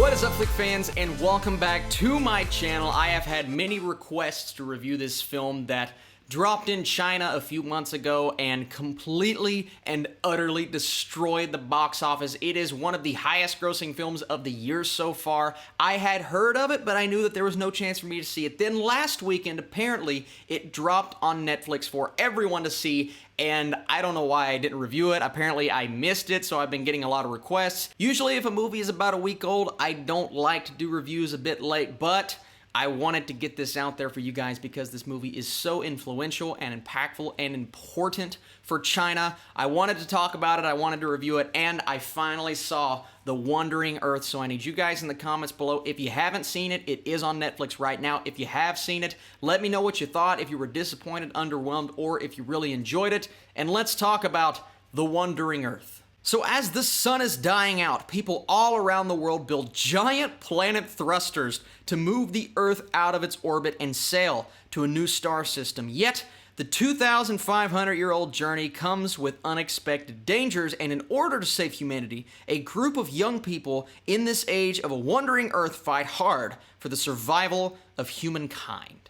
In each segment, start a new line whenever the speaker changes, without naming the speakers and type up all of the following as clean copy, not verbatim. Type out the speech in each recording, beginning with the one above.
What is up, Flick fans, and welcome back to my channel. I have had many requests to review this film that dropped in China a few months ago and completely and utterly destroyed the box office. It is one of the highest grossing films of the year so far. I had heard of it, but I knew that there was no chance for me to see it. Then last weekend, apparently, it dropped on Netflix for everyone to see, and I don't know why I didn't review it. Apparently, I missed it, so I've been getting a lot of requests. Usually, if a movie is about a week old, I don't like to do reviews a bit late, but I wanted to get this out there for you guys because this movie is so influential and impactful and important for China. I wanted to talk about it, I wanted to review it, and I finally saw The Wandering Earth. So I need you guys in the comments below. If you haven't seen it, it is on Netflix right now. If you have seen it, let me know what you thought, if you were disappointed, underwhelmed, or if you really enjoyed it. And let's talk about The Wandering Earth. So as the sun is dying out, people all around the world build giant planet thrusters to move the Earth out of its orbit and sail to a new star system. Yet, the 2,500-year-old journey comes with unexpected dangers, and in order to save humanity, a group of young people in this age of a wandering Earth fight hard for the survival of humankind.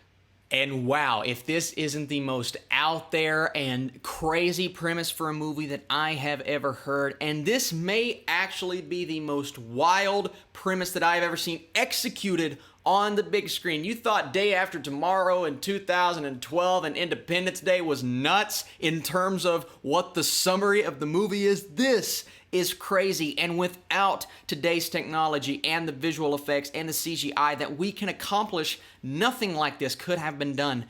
And wow, if this isn't the most out there and crazy premise for a movie that I have ever heard, and this may actually be the most wild premise that I've ever seen executed on the big screen. You thought Day After Tomorrow in 2012 and Independence Day was nuts in terms of what the summary of the movie is. This is crazy, and without today's technology and the visual effects and the CGI that we can accomplish, nothing like this could have been done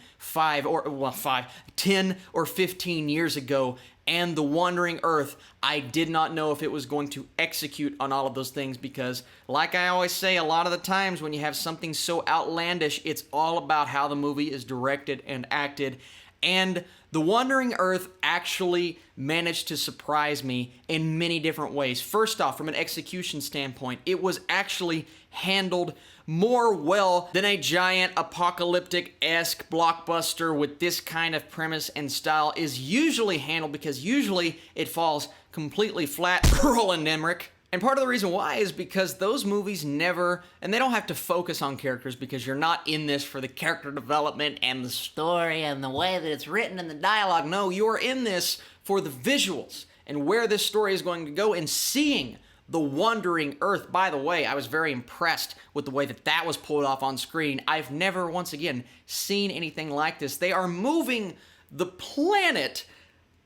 10 or 15 years ago. And The Wandering Earth, I did not know if it was going to execute on all of those things because, like I always say, a lot of the times when you have something so outlandish, it's all about how the movie is directed and acted. And The Wandering Earth actually managed to surprise me in many different ways. First off, from an execution standpoint, it was actually handled more well than a giant apocalyptic-esque blockbuster with this kind of premise and style is usually handled, because usually it falls completely flat. Roland Emmerich. And part of the reason why is because those movies never, and they don't have to focus on characters because you're not in this for the character development and the story and the way that it's written and the dialogue. No, you're in this for the visuals and where this story is going to go, and seeing The Wandering Earth. By the way, I was very impressed with the way that that was pulled off on screen. I've never, once again, seen anything like this. They are moving the planet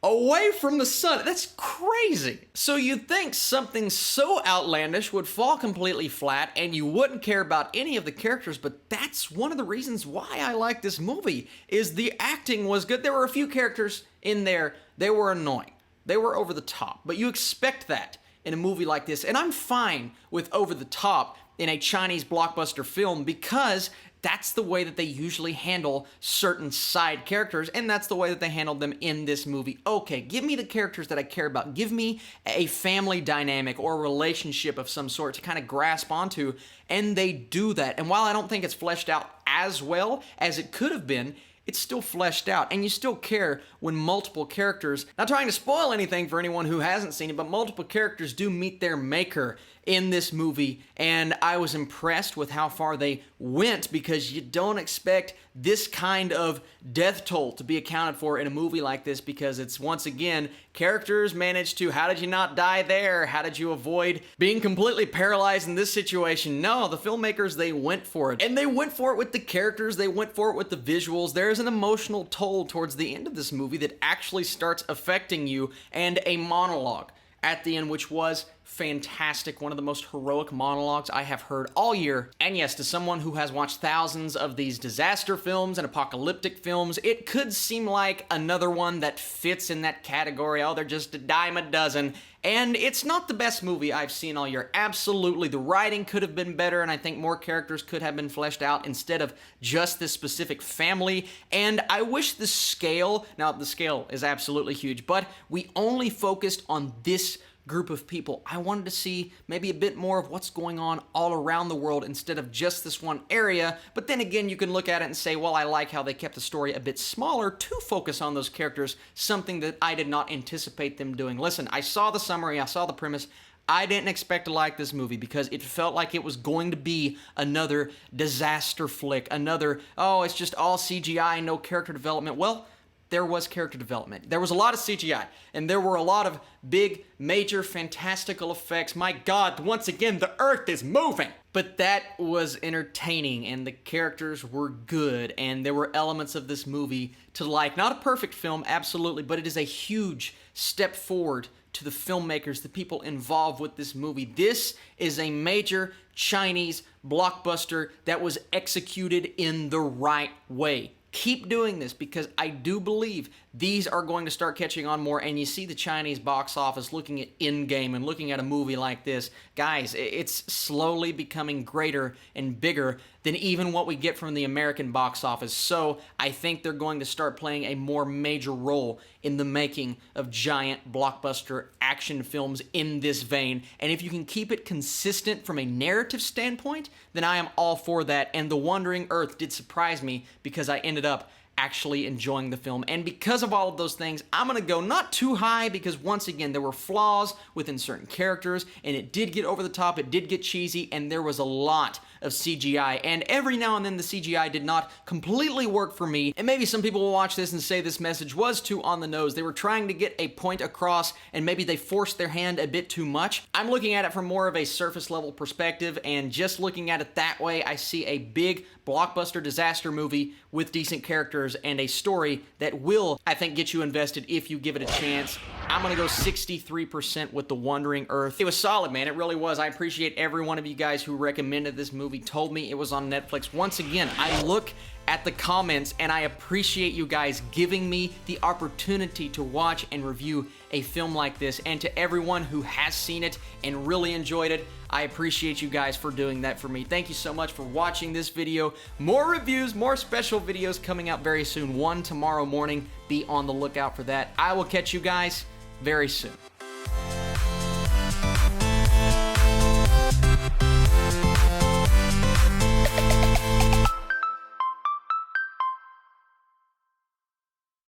away from the sun. That's crazy. So you'd think something so outlandish would fall completely flat and you wouldn't care about any of the characters, but that's one of the reasons why I like this movie, is the acting was good. There were a few characters in there, they were annoying. They were over the top, but you expect that in a movie like this, and I'm fine with over the top in a Chinese blockbuster film because that's the way that they usually handle certain side characters, and that's the way that they handled them in this movie. Okay, give me the characters that I care about. Give me a family dynamic or a relationship of some sort to kind of grasp onto, and they do that. And while I don't think it's fleshed out as well as it could have been, it's still fleshed out, and you still care when multiple characters, not trying to spoil anything for anyone who hasn't seen it, but multiple characters do meet their maker in this movie, and I was impressed with how far they went, because you don't expect this kind of death toll to be accounted for in a movie like this, because it's, once again, characters managed to, how did you not die there? How did you avoid being completely paralyzed in this situation? No, the filmmakers, they went for it. And they went for it with the characters, they went for it with the visuals. There's an emotional toll towards the end of this movie that actually starts affecting you, and a monologue at the end, which was fantastic. One of the most heroic monologues I have heard all year. And yes, to someone who has watched thousands of these disaster films and apocalyptic films, it could seem like another one that fits in that category. Oh, they're just a dime a dozen. And it's not the best movie I've seen all year. Absolutely. The writing could have been better, and I think more characters could have been fleshed out instead of just this specific family. And I wish the scale, now the scale is absolutely huge, but we only focused on this group of people. I wanted to see maybe a bit more of what's going on all around the world instead of just this one area. But then again, you can look at it and say, well, I like how they kept the story a bit smaller to focus on those characters, something that I did not anticipate them doing. Listen, I saw the summary, I saw the premise, I didn't expect to like this movie because it felt like it was going to be another disaster flick, another, oh, it's just all CGI, no character development. Well, there was character development. There was a lot of CGI, and there were a lot of big, major, fantastical effects. My God, once again, the earth is moving! But that was entertaining, and the characters were good, and there were elements of this movie to like. Not a perfect film, absolutely, but it is a huge step forward to the filmmakers, the people involved with this movie. This is a major Chinese blockbuster that was executed in the right way. Keep doing this because I do believe these are going to start catching on more, and you see the Chinese box office looking at Endgame and looking at a movie like this. Guys, it's slowly becoming greater and bigger than even what we get from the American box office. So I think they're going to start playing a more major role in the making of giant blockbuster action films in this vein. And if you can keep it consistent from a narrative standpoint, then I am all for that. And The Wandering Earth did surprise me because I ended up actually enjoying the film. And because of all of those things, I'm going to go not too high because, once again, there were flaws within certain characters, and it did get over the top, it did get cheesy, and there was a lot of CGI. And every now and then the CGI did not completely work for me. And maybe some people will watch this and say this message was too on the nose. They were trying to get a point across, and maybe they forced their hand a bit too much. I'm looking at it from more of a surface level perspective, and just looking at it that way, I see a big blockbuster disaster movie with decent characters and a story that will, I think, get you invested if you give it a chance. I'm gonna go 63% with The Wandering Earth. It was solid, man. It really was. I appreciate every one of you guys who recommended this movie, told me it was on Netflix. Once again, I look at the comments and I appreciate you guys giving me the opportunity to watch and review a film like this. And to everyone who has seen it and really enjoyed it, I appreciate you guys for doing that for me. Thank you so much for watching this video. More reviews, more special videos coming out very soon. One tomorrow morning. Be on the lookout for that. I will catch you guys very soon.